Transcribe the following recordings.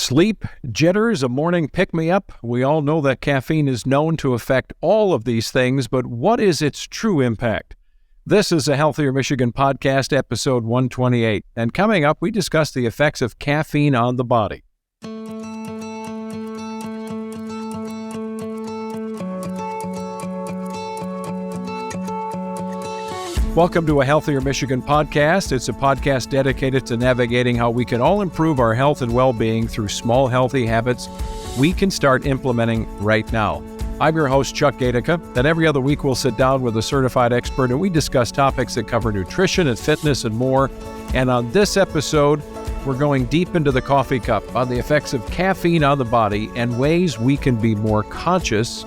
Sleep, jitters, a morning pick-me-up. We all know that caffeine is known to affect all of these things, but what is its true impact? This is a Healthier Michigan podcast, episode 128. And coming up, we discuss the effects of caffeine on the body. Welcome to a Healthier Michigan podcast. It's a podcast dedicated to navigating how we can all improve our health and well-being through small, healthy habits we can start implementing right now. I'm your host, Chuck Gaidica, and every other week we'll sit down with a certified expert and we discuss topics that cover nutrition and fitness and more. And on this episode, we're going deep into the coffee cup on the effects of caffeine on the body and ways we can be more conscious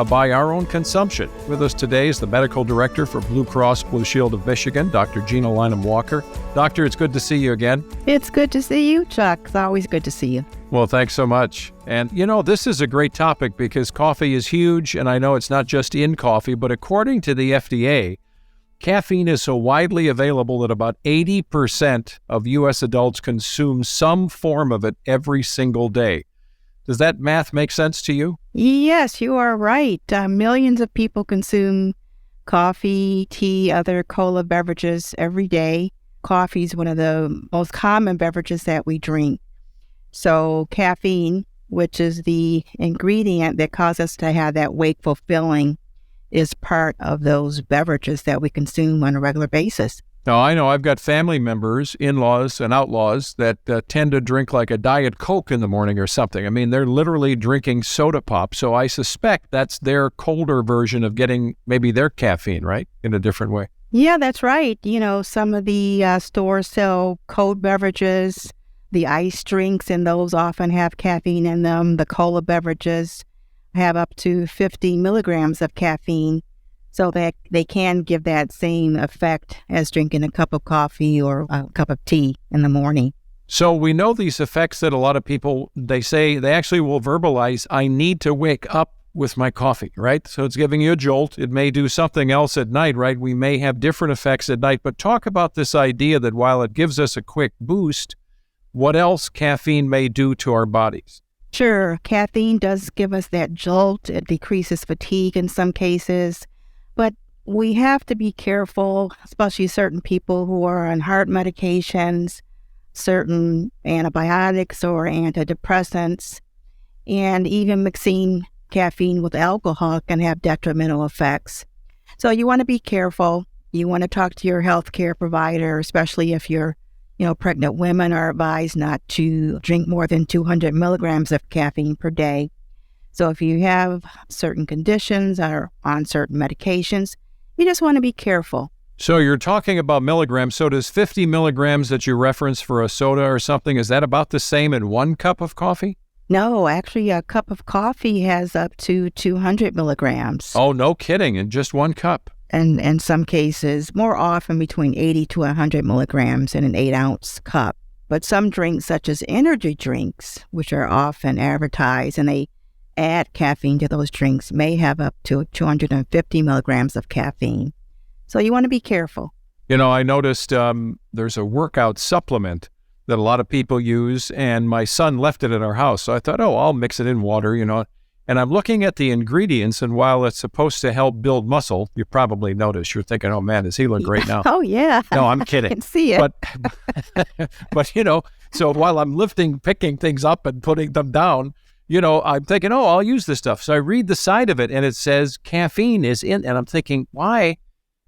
by our own consumption. With us today is the Medical Director for Blue Cross Blue Shield of Michigan, Dr. Gina Lynem-Walker. Doctor, it's good to see you again. It's good to see you, Chuck. It's always good to see you. Well, thanks so much. And this is a great topic because coffee is huge, and I know it's not just in coffee, but according to the FDA, caffeine is so widely available that about 80% of U.S. adults consume some form of it every single day. Does that math make sense to you? Yes, you are right. Millions of people consume coffee, tea, other cola beverages every day. Coffee is one of the most common beverages that we drink. So caffeine, which is the ingredient that causes us to have that wakeful feeling, is part of those beverages that we consume on a regular basis. Now, I know I've got family members, in-laws and outlaws that tend to drink like a Diet Coke in the morning or something. I mean, they're literally drinking soda pop. So I suspect that's their colder version of getting maybe their caffeine, right? In a different way. Yeah, that's right. Some of the stores sell cold beverages, the ice drinks, and those often have caffeine in them. The cola beverages have up to 50 milligrams of caffeine. So that they can give that same effect as drinking a cup of coffee or a cup of tea in the morning. So we know these effects that a lot of people, they say, they actually will verbalize, I need to wake up with my coffee, right? So it's giving you a jolt. It may do something else at night, right? We may have different effects at night, but talk about this idea that while it gives us a quick boost, what else caffeine may do to our bodies? Sure. Caffeine does give us that jolt. It decreases fatigue in some cases. But we have to be careful, especially certain people who are on heart medications, certain antibiotics or antidepressants, and even mixing caffeine with alcohol can have detrimental effects. So you want to be careful. You want to talk to your healthcare provider, especially if you're, pregnant women are advised not to drink more than 200 milligrams of caffeine per day. So if you have certain conditions or on certain medications, you just want to be careful. So you're talking about milligrams. So does 50 milligrams that you reference for a soda or something, is that about the same in one cup of coffee? No, actually a cup of coffee has up to 200 milligrams. Oh, no kidding, in just one cup. And in some cases, more often between 80 to 100 milligrams in an 8-ounce cup. But some drinks, such as energy drinks, which are often advertised, and they add caffeine to those drinks, may have up to 250 milligrams of caffeine. So you want to be careful. I noticed there's a workout supplement that a lot of people use, and my son left it at our house. So I thought, I'll mix it in water, And I'm looking at the ingredients, and while it's supposed to help build muscle, you probably notice, you're thinking, oh man, does he look great now? Oh yeah. No, I'm kidding. I can see it. But so while I'm picking things up and putting them down, I'm thinking, I'll use this stuff. So I read the side of it and it says caffeine is in, and I'm thinking, why?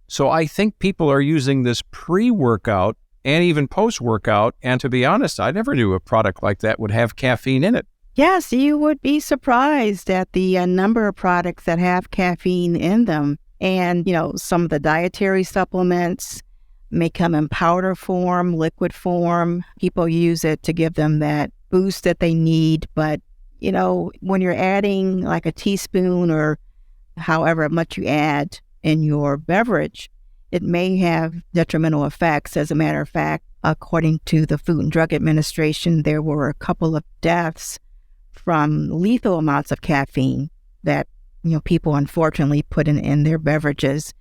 So I think people are using this pre-workout and even post-workout. And to be honest, I never knew a product like that would have caffeine in it. Yes, you would be surprised at the number of products that have caffeine in them. And, some of the dietary supplements may come in powder form, liquid form. People use it to give them that boost that they need, but when you're adding like a teaspoon or however much you add in your beverage, it may have detrimental effects. As a matter of fact, according to the Food and Drug Administration, there were a couple of deaths from lethal amounts of caffeine that, people unfortunately put in their beverages.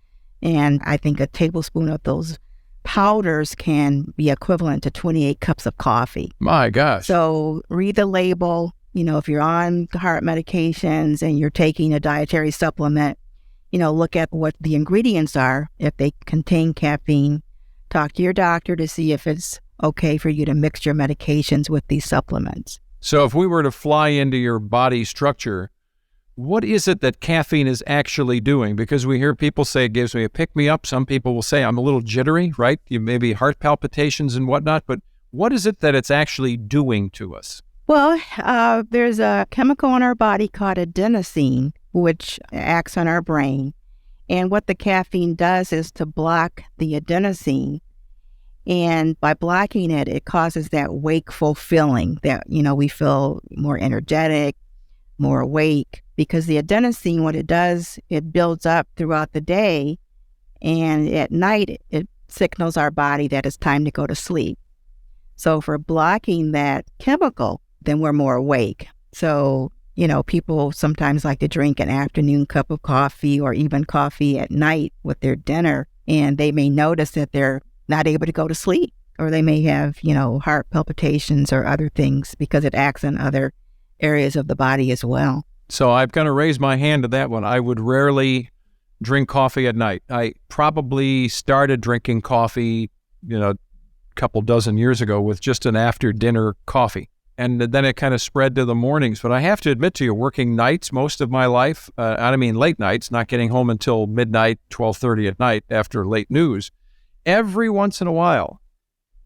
And I think a tablespoon of those powders can be equivalent to 28 cups of coffee. My gosh. So read the label. If you're on heart medications and you're taking a dietary supplement, look at what the ingredients are. If they contain caffeine, talk to your doctor to see if it's okay for you to mix your medications with these supplements. So if we were to fly into your body structure, what is it that caffeine is actually doing? Because we hear people say it gives me a pick-me-up. Some people will say I'm a little jittery, right? You maybe heart palpitations and whatnot. But what is it that it's actually doing to us? Well, there's a chemical in our body called adenosine, which acts on our brain. And what the caffeine does is to block the adenosine. And by blocking it, it causes that wakeful feeling that, we feel more energetic, more awake. Because the adenosine, what it does, it builds up throughout the day. And at night, it signals our body that it's time to go to sleep. So if we're blocking that chemical, then we're more awake. So, people sometimes like to drink an afternoon cup of coffee or even coffee at night with their dinner, and they may notice that they're not able to go to sleep, or they may have, heart palpitations or other things because it acts on other areas of the body as well. So I've got to raise my hand to that one. I would rarely drink coffee at night. I probably started drinking coffee, a couple dozen years ago with just an after dinner coffee. And then it kind of spread to the mornings. But I have to admit to you, working nights most of my life, late nights, not getting home until midnight, 12:30 at night after late news, every once in a while,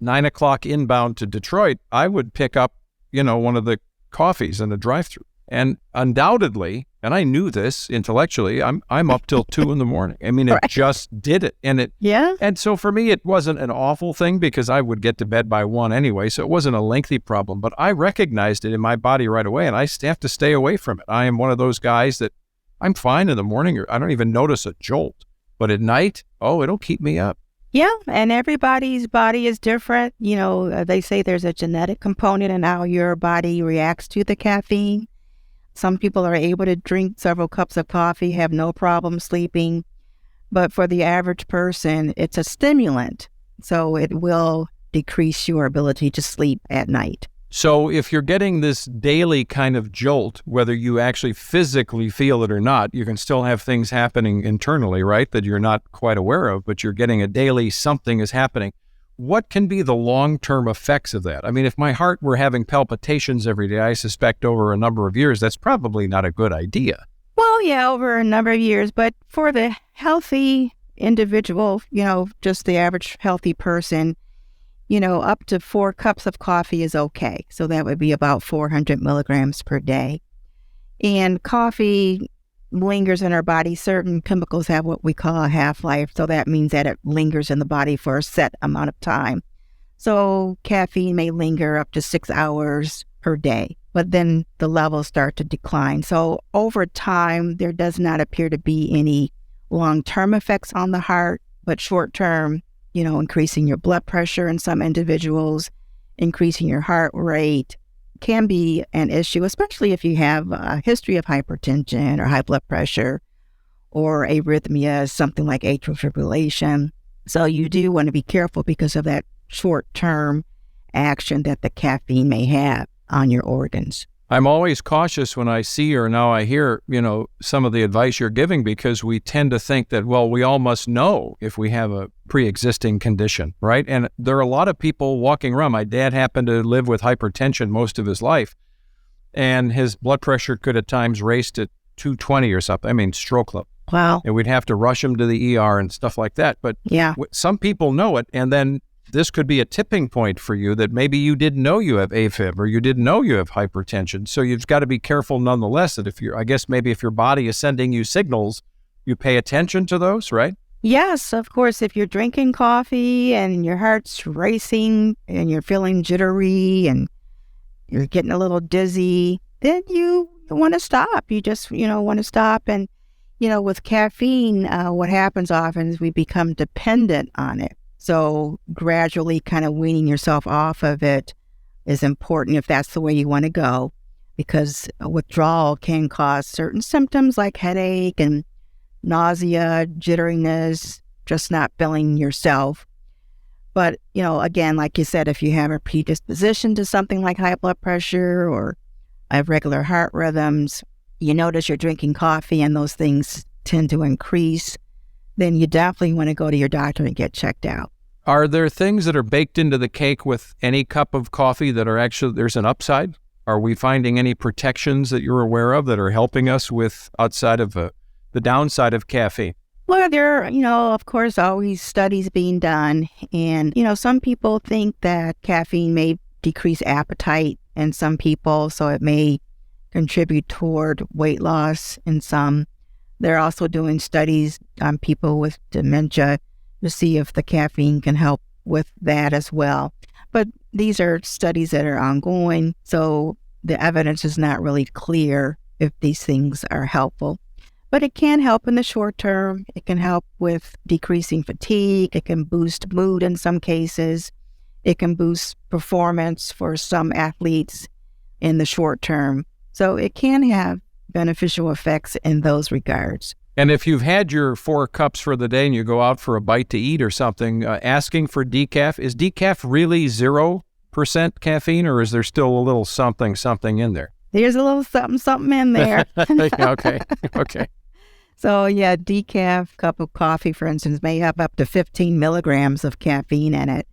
9 o'clock inbound to Detroit, I would pick up, one of the coffees in the drive-thru. And undoubtedly, and I knew this intellectually, I'm up till 2 in the morning. I mean, it Right. just did it. And so for me, it wasn't an awful thing because I would get to bed by 1 anyway. So it wasn't a lengthy problem, but I recognized it in my body right away, and I have to stay away from it. I am one of those guys that I'm fine in the morning, or I don't even notice a jolt, but at night, it'll keep me up. Yeah, and everybody's body is different. They say there's a genetic component in how your body reacts to the caffeine. Some people are able to drink several cups of coffee, have no problem sleeping. But for the average person, it's a stimulant. So it will decrease your ability to sleep at night. So if you're getting this daily kind of jolt, whether you actually physically feel it or not, you can still have things happening internally, right, that you're not quite aware of, but you're getting a daily something is happening. What can be the long-term effects of that? I mean, if my heart were having palpitations every day, I suspect over a number of years, that's probably not a good idea. Well, yeah, over a number of years. But for the healthy individual, just the average healthy person, up to 4 cups of coffee is okay. So that would be about 400 milligrams per day. And coffee lingers in our body. Certain chemicals have what we call a half-life. So that means that it lingers in the body for a set amount of time. So caffeine may linger up to 6 hours per day, but then the levels start to decline. So over time, there does not appear to be any long-term effects on the heart, but short-term, increasing your blood pressure in some individuals, increasing your heart rate can be an issue, especially if you have a history of hypertension or high blood pressure or arrhythmia, something like atrial fibrillation. So you do want to be careful because of that short-term action that the caffeine may have on your organs. I'm always cautious when I see or now I hear, some of the advice you're giving because we tend to think that, well, we all must know if we have a pre-existing condition, right? And there are a lot of people walking around. My dad happened to live with hypertension most of his life, and his blood pressure could at times race to 220 or something. Stroke level. Wow. And we'd have to rush him to the ER and stuff like that. But yeah, some people know it, and then this could be a tipping point for you that maybe you didn't know you have AFib or you didn't know you have hypertension. So you've got to be careful nonetheless that if your body is sending you signals, you pay attention to those, right? Yes, of course. If you're drinking coffee and your heart's racing and you're feeling jittery and you're getting a little dizzy, then you want to stop. You just, want to stop. And, with caffeine, what happens often is we become dependent on it. So gradually kind of weaning yourself off of it is important if that's the way you want to go, because withdrawal can cause certain symptoms like headache and nausea, jitteriness, just not feeling yourself. But, again, like you said, if you have a predisposition to something like high blood pressure or irregular heart rhythms, you notice you're drinking coffee and those things tend to increase, then you definitely want to go to your doctor and get checked out. Are there things that are baked into the cake with any cup of coffee that are actually, there's an upside? Are we finding any protections that you're aware of that are helping us with outside of the downside of caffeine? Well, there are, of course, always studies being done. And, some people think that caffeine may decrease appetite in some people, so it may contribute toward weight loss in some. They're also doing studies on people with dementia to see if the caffeine can help with that as well. But these are studies that are ongoing, so the evidence is not really clear if these things are helpful. But it can help in the short term. It can help with decreasing fatigue. It can boost mood in some cases. It can boost performance for some athletes in the short term. So it can have beneficial effects in those regards. And if you've had your 4 cups for the day and you go out for a bite to eat or something, asking for decaf, is decaf really 0% caffeine, or is there still a little something in there? There's a little something in there. Okay. So yeah, decaf cup of coffee, for instance, may have up to 15 milligrams of caffeine in it.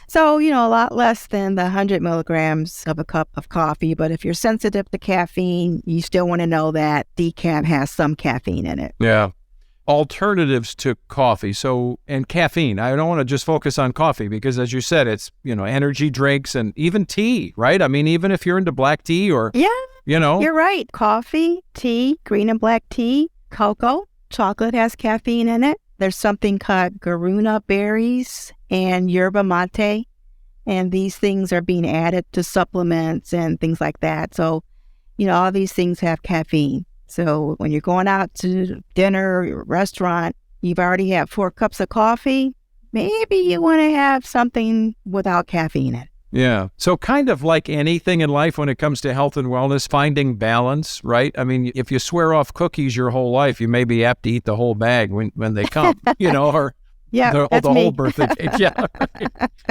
So, a lot less than the 100 milligrams of a cup of coffee. But if you're sensitive to caffeine, you still want to know that decaf has some caffeine in it. Yeah. Alternatives to coffee. And caffeine. I don't want to just focus on coffee because, as you said, it's, energy drinks and even tea, right? I mean, even if you're into black tea or, You're right. Coffee, tea, green and black tea, cocoa, chocolate has caffeine in it. There's something called garuna berries and yerba mate, and these things are being added to supplements and things like that. So, all these things have caffeine. So when you're going out to dinner or restaurant, you've already had 4 cups of coffee. Maybe you want to have something without caffeine in it. Yeah. So kind of like anything in life when it comes to health and wellness, finding balance, right? I mean, if you swear off cookies your whole life, you may be apt to eat the whole bag when they come, or the whole birthday cake. Yeah.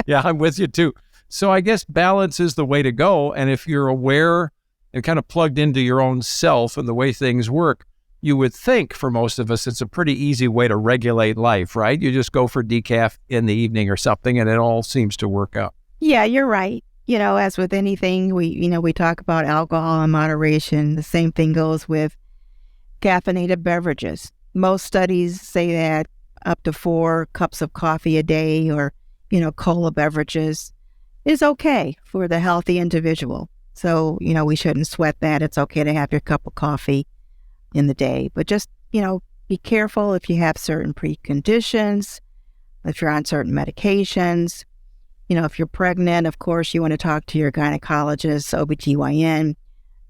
Yeah, I'm with you too. So I guess balance is the way to go. And if you're aware and kind of plugged into your own self and the way things work, you would think for most of us, it's a pretty easy way to regulate life, right? You just go for decaf in the evening or something and it all seems to work out. Yeah, you're right. As with anything, we talk about alcohol in moderation. The same thing goes with caffeinated beverages. Most studies say that up to 4 cups of coffee a day or, cola beverages is okay for the healthy individual. So, we shouldn't sweat that. It's okay to have your cup of coffee in the day. But just, be careful if you have certain preconditions, if you're on certain medications. If you're pregnant, of course, you want to talk to your gynecologist, OBGYN,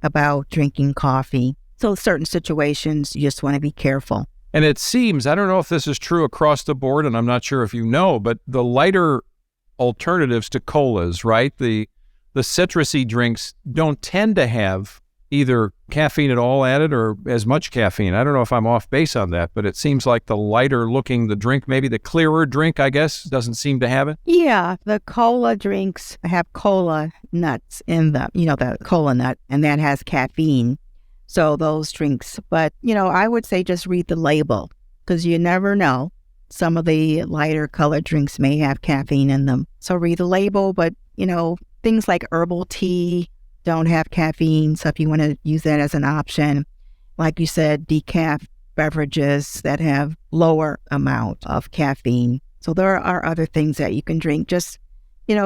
about drinking coffee. So certain situations, you just want to be careful. And it seems, I don't know if this is true across the board, and I'm not sure if you know, but the lighter alternatives to colas, right? The citrusy drinks don't tend to have either caffeine at all added or as much caffeine. I don't know if I'm off base on that, but it seems like the lighter looking the drink, maybe the clearer drink, I guess, doesn't seem to have it. Yeah, the cola drinks have cola nuts in them, the cola nut, and that has caffeine. So those drinks, but, I would say just read the label because you never know. Some of the lighter colored drinks may have caffeine in them. So read the label, but, things like herbal tea don't have caffeine. So if you want to use that as an option, like you said, decaf beverages that have lower amount of caffeine. So there are other things that you can drink. Just,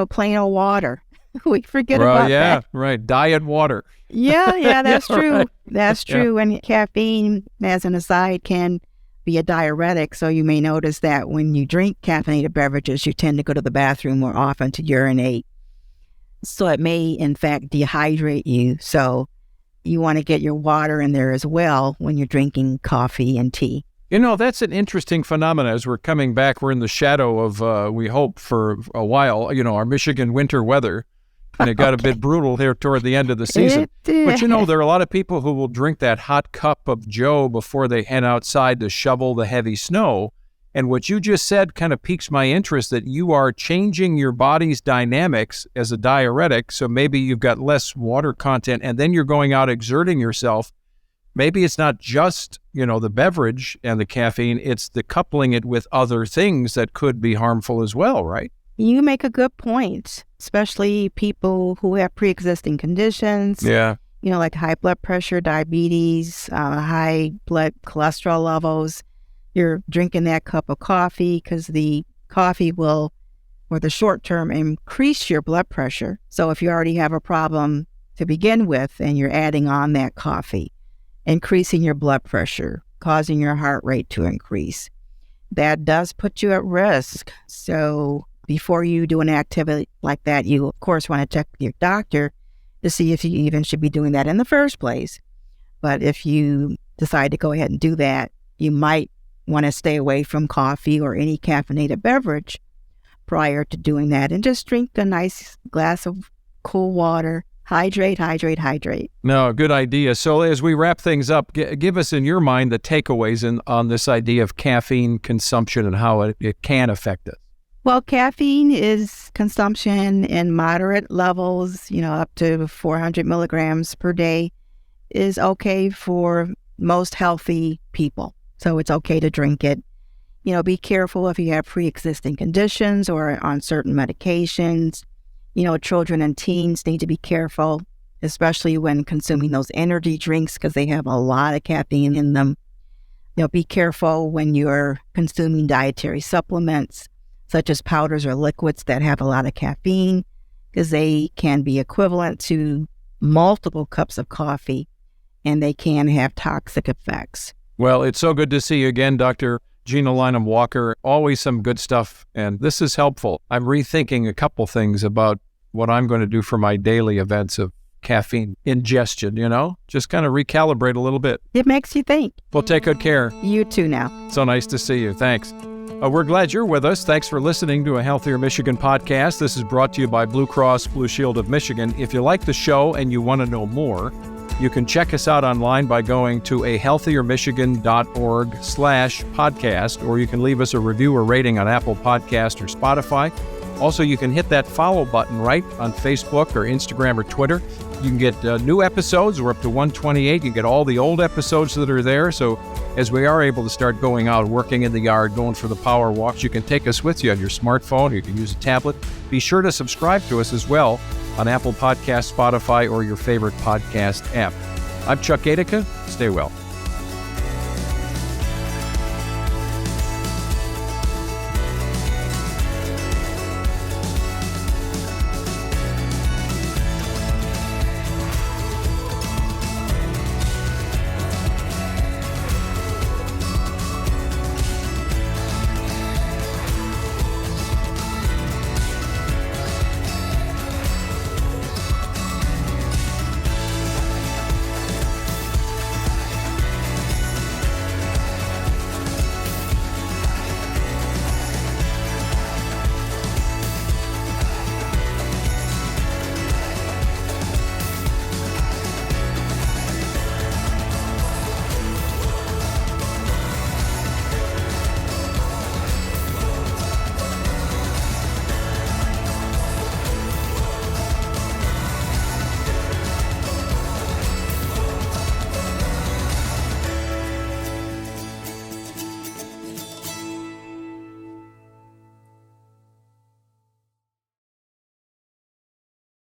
plain old water. We forget about that. Right. Diet water. Yeah, that's true. Right. That's true. And caffeine, as an aside, can be a diuretic. So you may notice that when you drink caffeinated beverages, you tend to go to the bathroom more often to urinate. So it may, in fact, dehydrate you. So you want to get your water in there as well when you're drinking coffee and tea. That's an interesting phenomenon. As we're coming back, we're in the shadow of, we hope, for a while, our Michigan winter weather. And it got a bit brutal here toward the end of the season. But, there are a lot of people who will drink that hot cup of Joe before they head outside to shovel the heavy snow. And what you just said kind of piques my interest, that you are changing your body's dynamics as a diuretic. So maybe you've got less water content and then you're going out exerting yourself. Maybe it's not just, the beverage and the caffeine, it's the coupling it with other things that could be harmful as well, right? You make a good point, especially people who have pre-existing conditions. Yeah. Like high blood pressure, diabetes, high blood cholesterol levels. You're drinking that cup of coffee because the coffee will, for the short term, increase your blood pressure. So if you already have a problem to begin with and you're adding on that coffee, increasing your blood pressure, causing your heart rate to increase, that does put you at risk. So before you do an activity like that, you of course want to check with your doctor to see if you even should be doing that in the first place. But if you decide to go ahead and do that, you might want to stay away from coffee or any caffeinated beverage prior to doing that, and just drink a nice glass of cool water. Hydrate, hydrate, hydrate. No, good idea. So as we wrap things up, give us in your mind the takeaways on this idea of caffeine consumption and how it can affect us. Well, caffeine is consumption in moderate levels, up to 400 milligrams per day is okay for most healthy people. So it's okay to drink it. Be careful if you have pre-existing conditions or on certain medications. Children and teens need to be careful, especially when consuming those energy drinks because they have a lot of caffeine in them. Be careful when you're consuming dietary supplements, such as powders or liquids that have a lot of caffeine, because they can be equivalent to multiple cups of coffee and they can have toxic effects. Well, it's so good to see you again, Dr. Gina Lynem-Walker. Always some good stuff, and this is helpful. I'm rethinking a couple things about what I'm going to do for my daily events of caffeine ingestion, just kind of recalibrate a little bit. It makes you think. Well, take good care. You too now. So nice to see you. Thanks. We're glad you're with us. Thanks for listening to a Healthier Michigan podcast. This is brought to you by Blue Cross Blue Shield of Michigan. If you like the show and you want to know more, you can check us out online by going to ahealthiermichigan.org/podcast, or you can leave us a review or rating on Apple Podcast or Spotify. Also, you can hit that follow button right on Facebook or Instagram or Twitter. You can get new episodes. We're up to 128. You can get all the old episodes that are there. So as we are able to start going out, working in the yard, going for the power walks, you can take us with you on your smartphone. You can use a tablet. Be sure to subscribe to us as well on Apple Podcasts, Spotify, or your favorite podcast app. I'm Chuck Gaidica. Stay well.